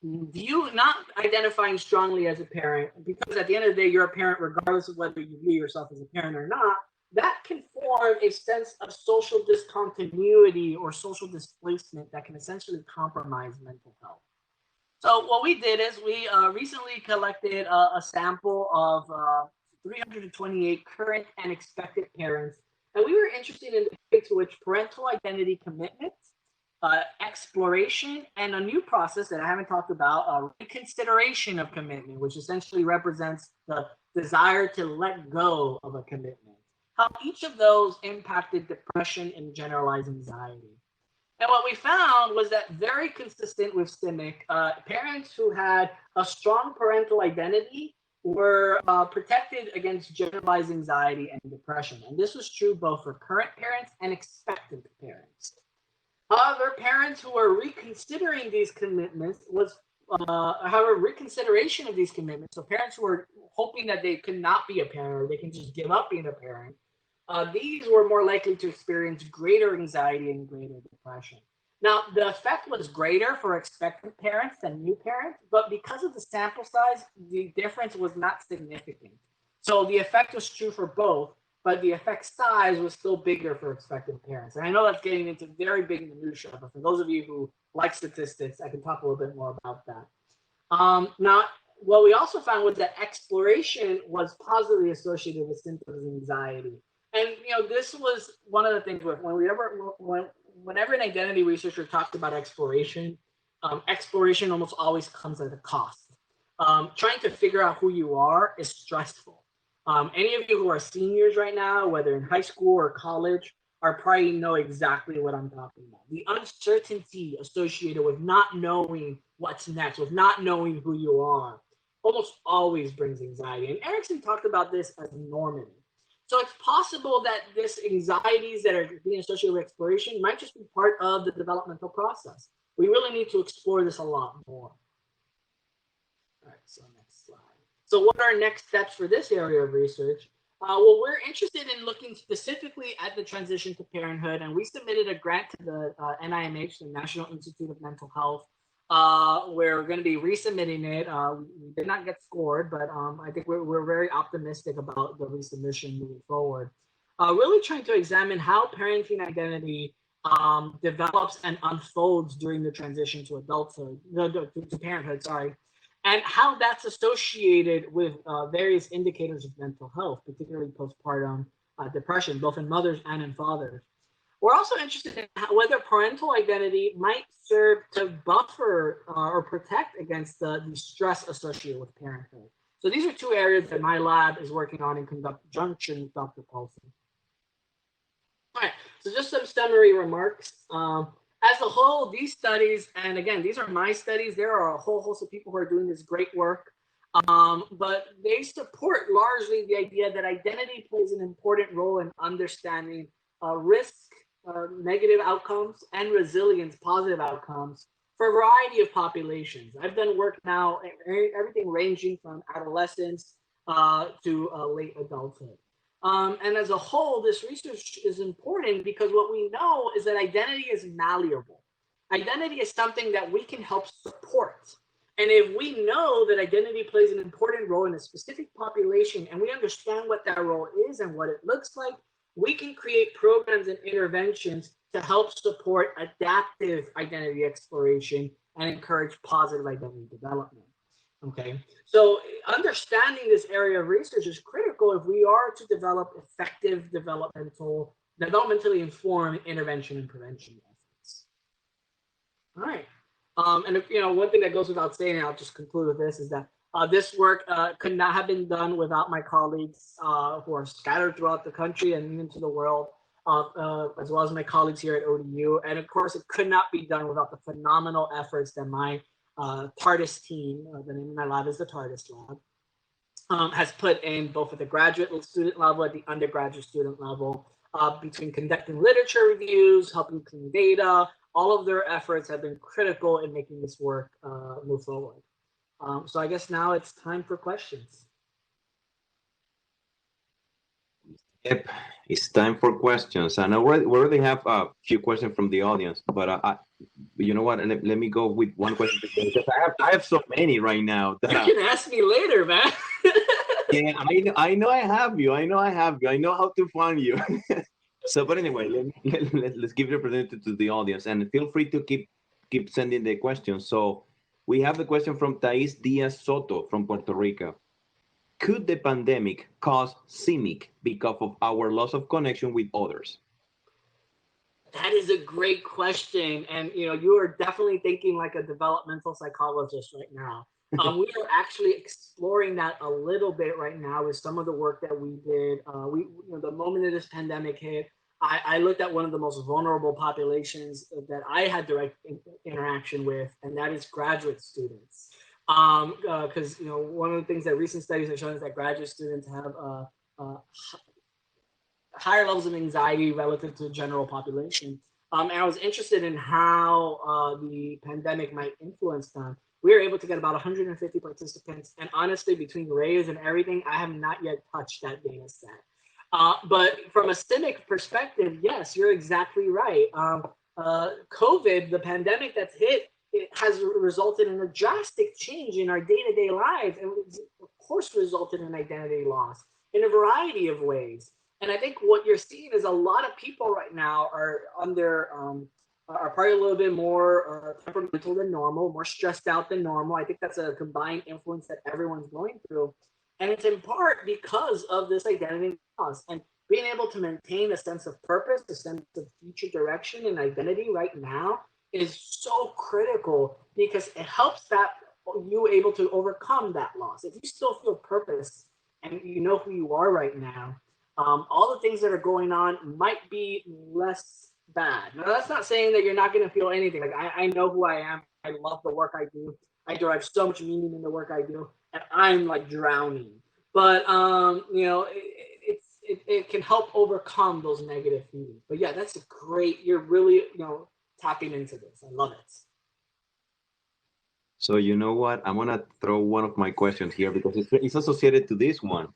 you not identifying strongly as a parent, because at the end of the day, you're a parent regardless of whether you view yourself as a parent or not, that can form a sense of social discontinuity or social displacement that can essentially compromise mental health. So what we did is we recently collected a sample of 328 current and expected parents, and we were interested in the way to which parental identity commitment, exploration, and a new process that I haven't talked about, reconsideration of commitment, which essentially represents the desire to let go of a commitment, how each of those impacted depression and generalized anxiety. And what we found was that, very consistent with CIMIC, parents who had a strong parental identity were protected against generalized anxiety and depression. And this was true both for current parents and expectant parents. However, parents who were reconsidering these commitments reconsideration of these commitments, so parents who were hoping that they could not be a parent, or they can just give up being a parent, these were more likely to experience greater anxiety and greater depression. Now, the effect was greater for expectant parents than new parents, but because of the sample size, the difference was not significant. So the effect was true for both, but the effect size was still bigger for expectant parents. And I know that's getting into very big minutia, but for those of you who like statistics, I can talk a little bit more about that. Now, what we also found was that exploration was positively associated with symptoms of anxiety. And this was one of the things with whenever an identity researcher talked about exploration, exploration almost always comes at a cost. Trying to figure out who you are is stressful. Any of you who are seniors right now, whether in high school or college, are probably know exactly what I'm talking about. The uncertainty associated with not knowing what's next, with not knowing who you are, almost always brings anxiety. And Erikson talked about this as normative. So it's possible that this anxieties that are being associated with exploration might just be part of the developmental process. We really need to explore this a lot more. All right, so next slide. So what are next steps for this area of research? Well, we're interested in looking specifically at the transition to parenthood, and we submitted a grant to the NIMH, the National Institute of Mental Health. We're going to be resubmitting it. We did not get scored, but I think we're very optimistic about the resubmission moving forward. Really trying to examine how parenting identity develops and unfolds during the transition to adulthood, to parenthood, sorry, and how that's associated with various indicators of mental health, particularly postpartum depression, both in mothers and in fathers. We're also interested in whether parental identity might serve to buffer or protect against the stress associated with parenthood. So these are two areas that my lab is working on in conjunction with Dr. Paulson. All right, so just some summary remarks. As a whole, these studies, and again, these are my studies, there are a whole host of people who are doing this great work, but they support largely the idea that identity plays an important role in understanding risk, negative outcomes, and resilience, positive outcomes for a variety of populations. I've done work now, everything ranging from adolescence to late adulthood. And as a whole, this research is important because what we know is that identity is malleable. Identity is something that we can help support. And if we know that identity plays an important role in a specific population and we understand what that role is and what it looks like, we can create programs and interventions to help support adaptive identity exploration and encourage positive identity development. Okay, so understanding this area of research is critical if we are to develop effective developmentally informed intervention and prevention efforts. All right, and if, one thing that goes without saying, and I'll just conclude with this, is that this work could not have been done without my colleagues who are scattered throughout the country and even to the world, as well as my colleagues here at ODU. And of course, it could not be done without the phenomenal efforts that my TARDIS team, the name of my lab is the TARDIS lab, has put in both at the graduate student level, at the undergraduate student level, between conducting literature reviews, helping clean data. All of their efforts have been critical in making this work move forward. So I guess now it's time for questions. Yep, it's time for questions. And we already have a few questions from the audience, but you know what? Let me go with one question because I have so many right now. You can ask me later, man. Yeah, I know I have you. I know how to find you. So, but anyway, let's give the opportunity to the audience, and feel free to keep sending the questions. So we have a question from Thais Diaz Soto from Puerto Rico. Could the pandemic cause CIMIC because of our loss of connection with others? That is a great question. And, you are definitely thinking like a developmental psychologist right now. We are actually exploring that a little bit right now with some of the work that we did. The moment that this pandemic hit, I looked at one of the most vulnerable populations that I had direct interaction with, and that is graduate students. Because one of the things that recent studies have shown is that graduate students have higher levels of anxiety relative to the general population. And I was interested in how the pandemic might influence them. We were able to get about 150 participants, and honestly, between REYES and everything, I have not yet touched that data set. But from a CIMIC perspective, yes, you're exactly right. COVID, the pandemic that's hit, it has resulted in a drastic change in our day-to-day lives, and it's, of course, resulted in identity loss in a variety of ways. And I think what you're seeing is a lot of people right now are under are probably a little bit more temperamental than normal, more stressed out than normal. I think that's a combined influence that everyone's going through, and it's in part because of this identity loss. And being able to maintain a sense of purpose, a sense of future direction and identity right now is so critical because it helps that you able to overcome that loss. If you still feel purpose and you know who you are right now, all the things that are going on might be less bad. Now, that's not saying that you're not going to feel anything. Like I know who I am. I love the work I do. I derive so much meaning in the work I do, and I'm like drowning. But it can help overcome those negative feelings. But yeah, that's a great. You're really tapping into this. I love it. So you know what? I'm gonna throw one of my questions here because it's associated to this one.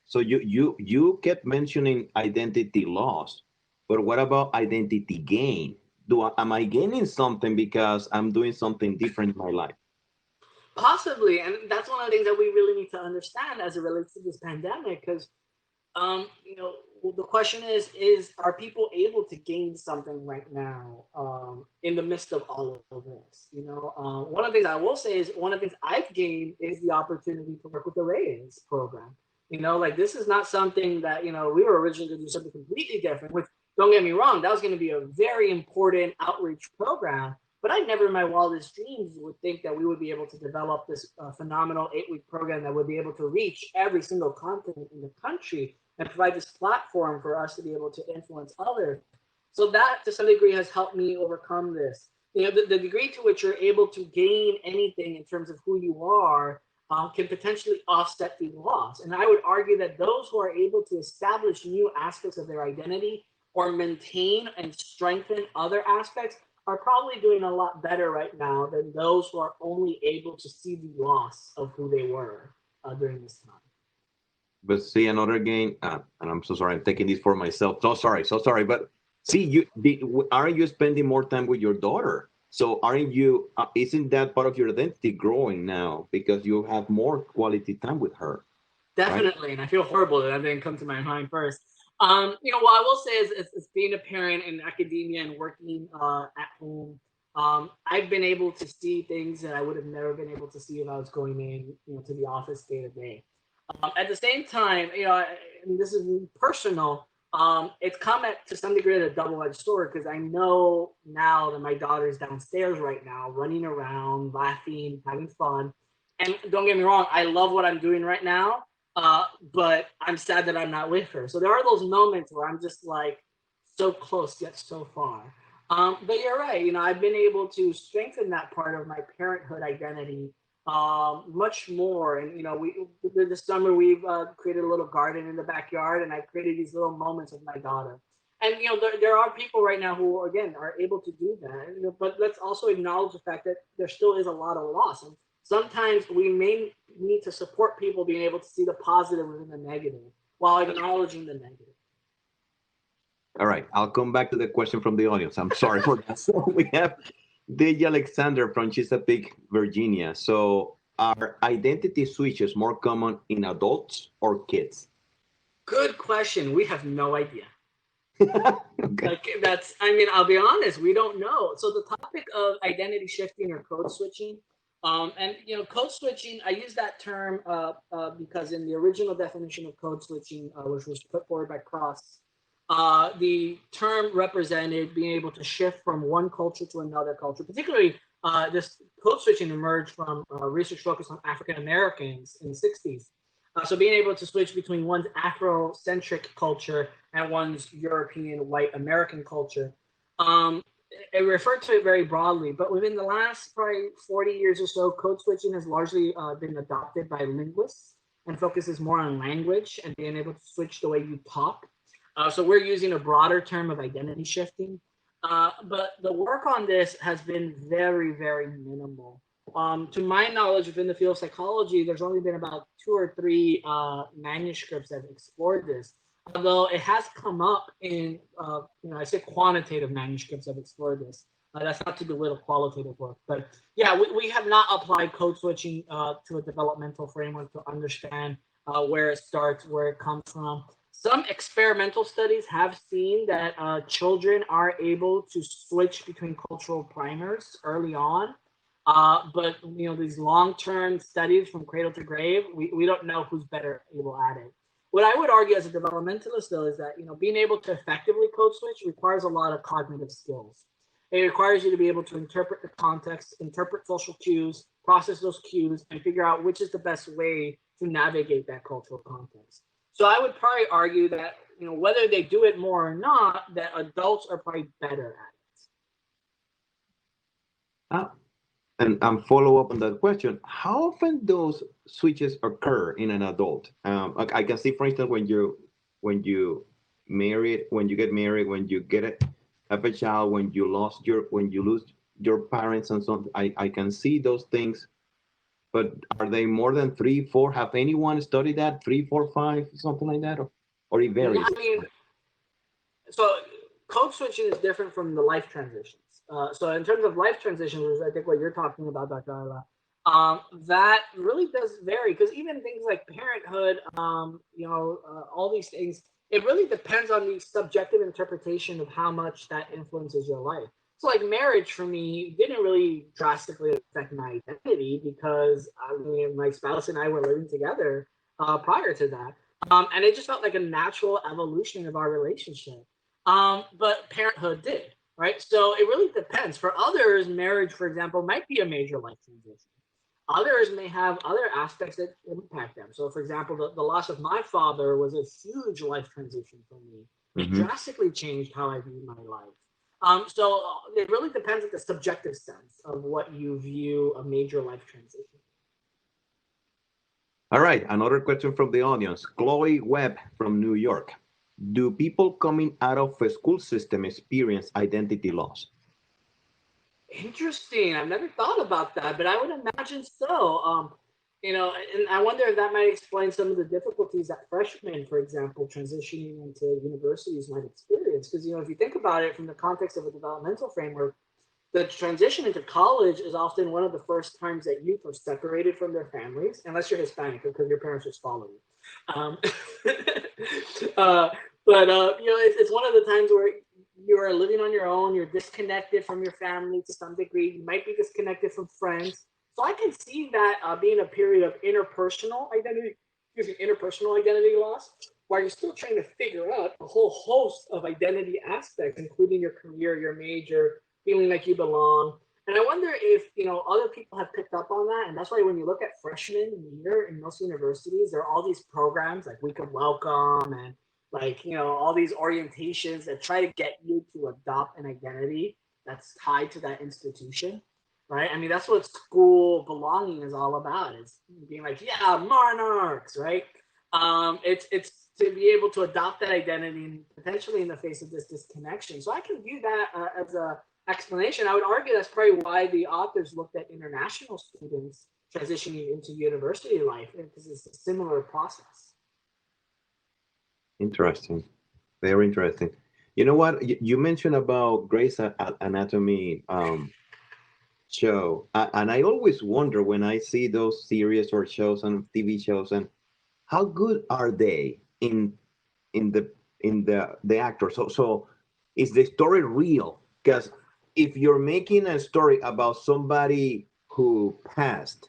So you kept mentioning identity loss, but what about identity gain? Am I gaining something because I'm doing something different in my life? Possibly, and that's one of the things that we really need to understand as it relates to this pandemic. Because the question is are people able to gain something right now in the midst of all of this? One of the things I will say is one of the things I've gained is the opportunity to work with the REYES program. Like this is not something that we were originally going to do something completely different. Which, don't get me wrong, that was going to be a very important outreach program. But I never in my wildest dreams would think that we would be able to develop this phenomenal 8-week program that would be able to reach every single continent in the country and provide this platform for us to be able to influence others. So that, to some degree, has helped me overcome this. The degree to which you're able to gain anything in terms of who you are can potentially offset the loss. And I would argue that those who are able to establish new aspects of their identity or maintain and strengthen other aspects are probably doing a lot better right now than those who are only able to see the loss of who they were during this time. But see another game, and I'm so sorry, I'm taking this for myself. So sorry. But see, aren't you spending more time with your daughter? So aren't you? Isn't that part of your identity growing now because you have more quality time with her? Definitely, right? And I feel horrible that that didn't come to my mind first. What I will say is being a parent in academia and working at home, I've been able to see things that I would have never been able to see if I was going in, to the office day to day. At the same time, and this is personal. It's come to some degree at a double-edged sword because I know now that my daughter's downstairs right now, running around, laughing, having fun. And don't get me wrong, I love what I'm doing right now, but I'm sad that I'm not with her. So there are those moments where I'm just like so close yet so far. But you're right. I've been able to strengthen that part of my parenthood identity much more. And we this summer we've created a little garden in the backyard, and I created these little moments with my daughter. And there are people right now who again are able to do that. But let's also acknowledge the fact that there still is a lot of loss. And sometimes we may need to support people being able to see the positive within the negative while acknowledging the negative. All right, I'll come back to the question from the audience. I'm sorry for that. So we have Deja Alexander from Chesapeake, Virginia. So are identity switches more common in adults or kids? Good question. We have no idea. Okay. Like I'll be honest, we don't know. So the topic of identity shifting or code switching, and code switching, I use that term because in the original definition of code switching, which was put forward by Cross, the term represented being able to shift from one culture to another culture. Particularly, this code switching emerged from research focused on African Americans in the 60s. So being able to switch between one's Afrocentric culture and one's European white American culture. It referred to it very broadly, but within the last probably 40 years or so, code switching has largely been adopted by linguists and focuses more on language and being able to switch the way you talk. So we're using a broader term of identity shifting. But the work on this has been very, very minimal. To my knowledge, within the field of psychology, there's only been about 2 or 3 manuscripts that have explored this. although it has come up in, I say quantitative manuscripts have explored this. That's not to belittle qualitative work, but yeah, we have not applied code switching to a developmental framework to understand where it starts, where it comes from. Some experimental studies have seen that children are able to switch between cultural primers early on. But these long-term studies from cradle to grave, we don't know who's better able at it. What I would argue as a developmentalist, though, is that being able to effectively code switch requires a lot of cognitive skills. It requires you to be able to interpret the context, interpret social cues, process those cues, and figure out which is the best way to navigate that cultural context. So I would probably argue that whether they do it more or not, that adults are probably better at Ah, and follow up on that question, how often those switches occur in an adult? I can see, for instance, when you married, when you get married, when you get have a child, when you lose your parents and so on. I can see those things, but are they more than three, four? Have anyone studied that? Three, four, five, something like that, or it it. Yeah, varies? I mean, so code switching is different from the life transitions. So in terms of life transitions, which I think what you're talking about, Dr. Ayla, that really does vary because even things like parenthood, all these things, it really depends on the subjective interpretation of how much that influences your life. So like marriage for me didn't really drastically affect my identity because I mean my spouse and I were living together prior to that. And it just felt like a natural evolution of our relationship. But parenthood did, right? So it really depends. For others, marriage, for example, might be a major life transition. Others may have other aspects that impact them. So, for example, the loss of my father was a huge life transition for me. It Hmm. drastically changed how I view my life. So it really depends on the subjective sense of what you view a major life transition. All right, another question from the audience. Chloe Webb from New York. Do people coming out of a school system experience identity loss? Interesting. I've never thought about that, but I would imagine so. And I wonder if that might explain some of the difficulties that freshmen, for example, transitioning into universities might experience. Because if you think about it from the context of a developmental framework, the transition into college is often one of the first times that youth are separated from their families, unless you're Hispanic because your parents just follow you. Uh, but it's one of the times where you are living on your own. You're disconnected from your family to some degree. You might be disconnected from friends. So I can see that being a period of interpersonal identity loss, while you're still trying to figure out a whole host of identity aspects, including your career, your major, feeling like you belong. And I wonder if other people have picked up on that, and that's why when you look at freshman year in most universities, there are all these programs like We Could Welcome and like all these orientations that try to get you to adopt an identity that's tied to that institution, right? I mean, that's what school belonging is all about. Is being like, yeah, monarchs, right? It's to be able to adopt that identity potentially in the face of this disconnection. So I can view that as a explanation. I would argue that's probably why the authors looked at international students transitioning into university life because it's a similar process. Interesting. Very interesting. You know what? You mentioned about Grey's Anatomy show, and I always wonder when I see those series or shows and TV shows, and how good are they in the the actor? So is the story real? Because if you're making a story about somebody who passed,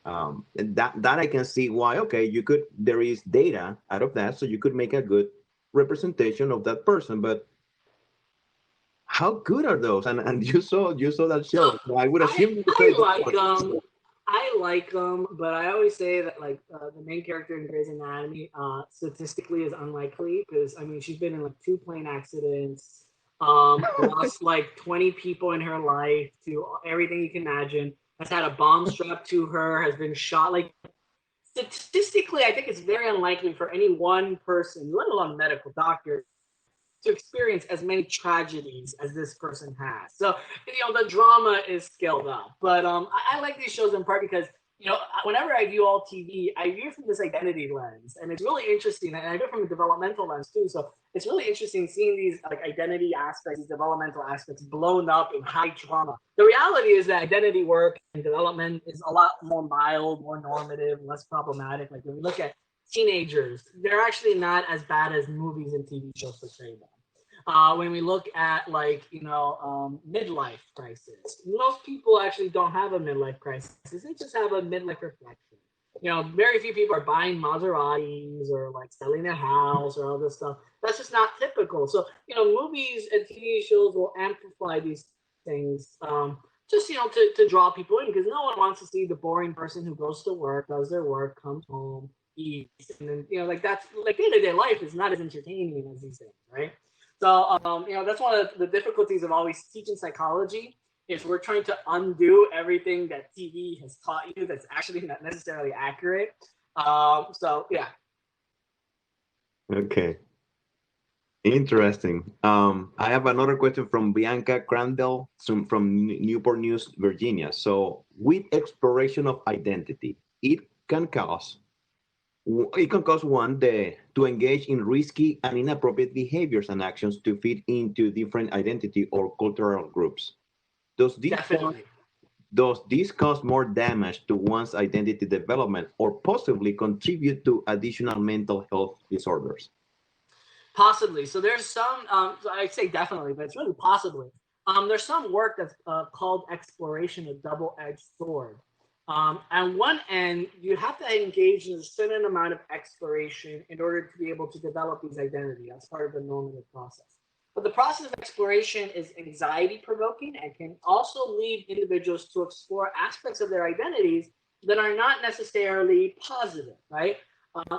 that I can see why. Okay, you could, there is data out of that, so you could make a good representation of that person. But how good are those? And you saw that So show. So I would I assume you would say I those like are them. I like them, but I always say that like the main character in Grey's Anatomy statistically is unlikely because I mean she's been in like two plane accidents, lost like 20 people in her life to everything you can imagine. Has had a bomb strapped to her, has been shot. Like statistically, I think it's very unlikely for any one person, let alone medical doctor, to experience as many tragedies as this person has. So, the drama is scaled up. But I like these shows in part because whenever I view all TV, I view it from this identity lens, and it's really interesting. And I do it from a developmental lens too. So it's really interesting seeing these like identity aspects, these developmental aspects blown up in high trauma. The reality is that identity work and development is a lot more mild, more normative, less problematic. Like when we look at teenagers, they're actually not as bad as movies and TV shows portray them. When we look at midlife crisis, most people actually don't have a midlife crisis. They just have a midlife reflection. Very few people are buying Maseratis or like selling their house or all this stuff. That's just not typical. So movies and TV shows will amplify these things. Just to draw people in, because no one wants to see the boring person who goes to work, does their work, comes home, eats, and then like that's like day-to-day life is not as entertaining as these things, right? So that's one of the difficulties of always teaching psychology is we're trying to undo everything that TV has taught you that's actually not necessarily accurate. So yeah. Okay. Interesting. I have another question from Bianca Crandall from Newport News, Virginia. So, with exploration of identity, can cause one to engage in risky and inappropriate behaviors and actions to fit into different identity or cultural groups. Does this Definitely. does this cause more damage to one's identity development or possibly contribute to additional mental health disorders? Possibly. So there's some, so I'd say definitely, but it's really possibly. There's some work that's called exploration, a double-edged sword. On one end, you have to engage in a certain amount of exploration in order to be able to develop these identity as part of the normative process. But the process of exploration is anxiety provoking and can also lead individuals to explore aspects of their identities that are not necessarily positive, right?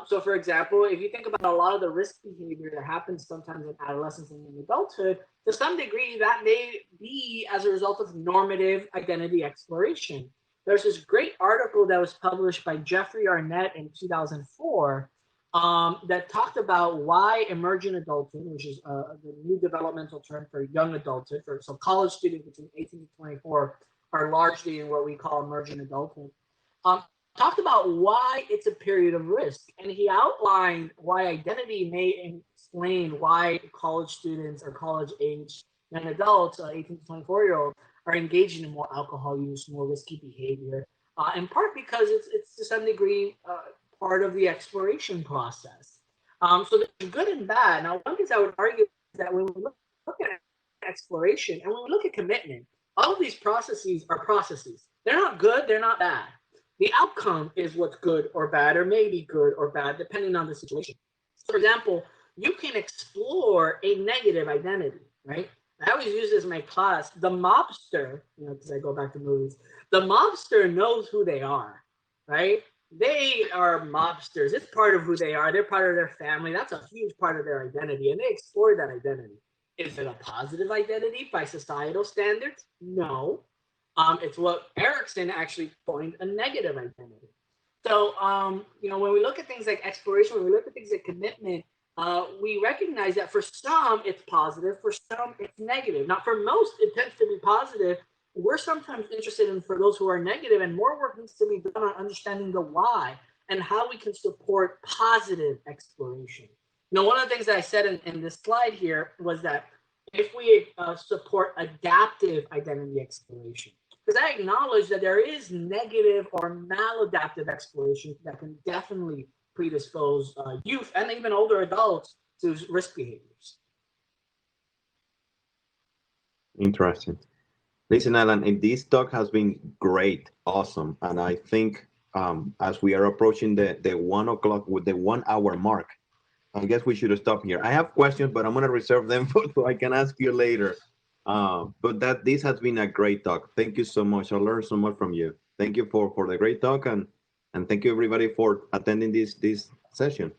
So, for example, if you think about a lot of the risk behavior that happens sometimes in adolescence and in adulthood, to some degree, that may be as a result of normative identity exploration. There's this great article that was published by Jeffrey Arnett in 2004 that talked about why emergent adulthood, which is the new developmental term for young adulthood, so college students between 18 to 24 are largely in what we call emergent adulthood. Talked about why it's a period of risk. And he outlined why identity may explain why college students or college age young adults, 18 to 24-year-olds, are engaging in more alcohol use, more risky behavior, in part because it's to some degree part of the exploration process. So there's good and bad. Now, one thing I would argue is that when we look at exploration and when we look at commitment, all of these processes are processes. They're not good, they're not bad. The outcome is what's good or bad, or maybe good or bad, depending on the situation. So, for example, you can explore a negative identity, right? I always use this in my class. The mobster, because I go back to movies, the mobster knows who they are, right? They are mobsters. It's part of who they are. They're part of their family. That's a huge part of their identity, and they explore that identity. Is it a positive identity by societal standards? No. It's what Erikson actually coined a negative identity. So, when we look at things like exploration, when we look at things like commitment, we recognize that for some it's positive, for some it's negative. Now, for most, it tends to be positive. We're sometimes interested in for those who are negative, and more work needs to be done on understanding the why and how we can support positive exploration. One of the things that I said in this slide here was that if we support adaptive identity exploration, because I acknowledge that there is negative or maladaptive exploration that can definitely predispose youth and even older adults to risk behaviors. Interesting. Listen, Alan, this talk has been great, awesome, and I think as we are approaching the 1 o'clock with the 1 hour mark, I guess we should stop here. I have questions, but I'm going to reserve them so I can ask you later. But this has been a great talk. Thank you so much. I learned so much from you. Thank you for the great talk, and thank you everybody for attending this session.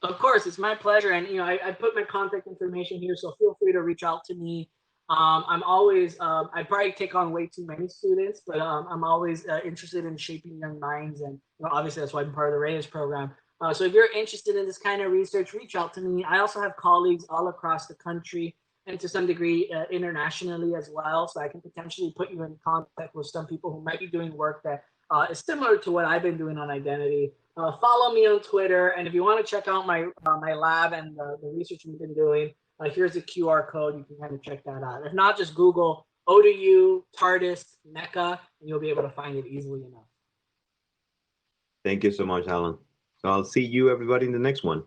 Of course, it's my pleasure. And I put my contact information here, so feel free to reach out to me. I'm always I probably take on way too many students, but I'm always interested in shaping young minds, and obviously that's why I'm part of the REYES program. So if you're interested in this kind of research, reach out to me. I also have colleagues all across the country and to some degree internationally as well. So I can potentially put you in contact with some people who might be doing work that is similar to what I've been doing on identity. Follow me on Twitter, and if you want to check out my my lab and the research we've been doing, here's a QR code. You can kind of check that out. If not, just Google O2U, TARDIS, NECA, and you'll be able to find it easily enough. Thank you so much, Alan. So I'll see you everybody in the next one.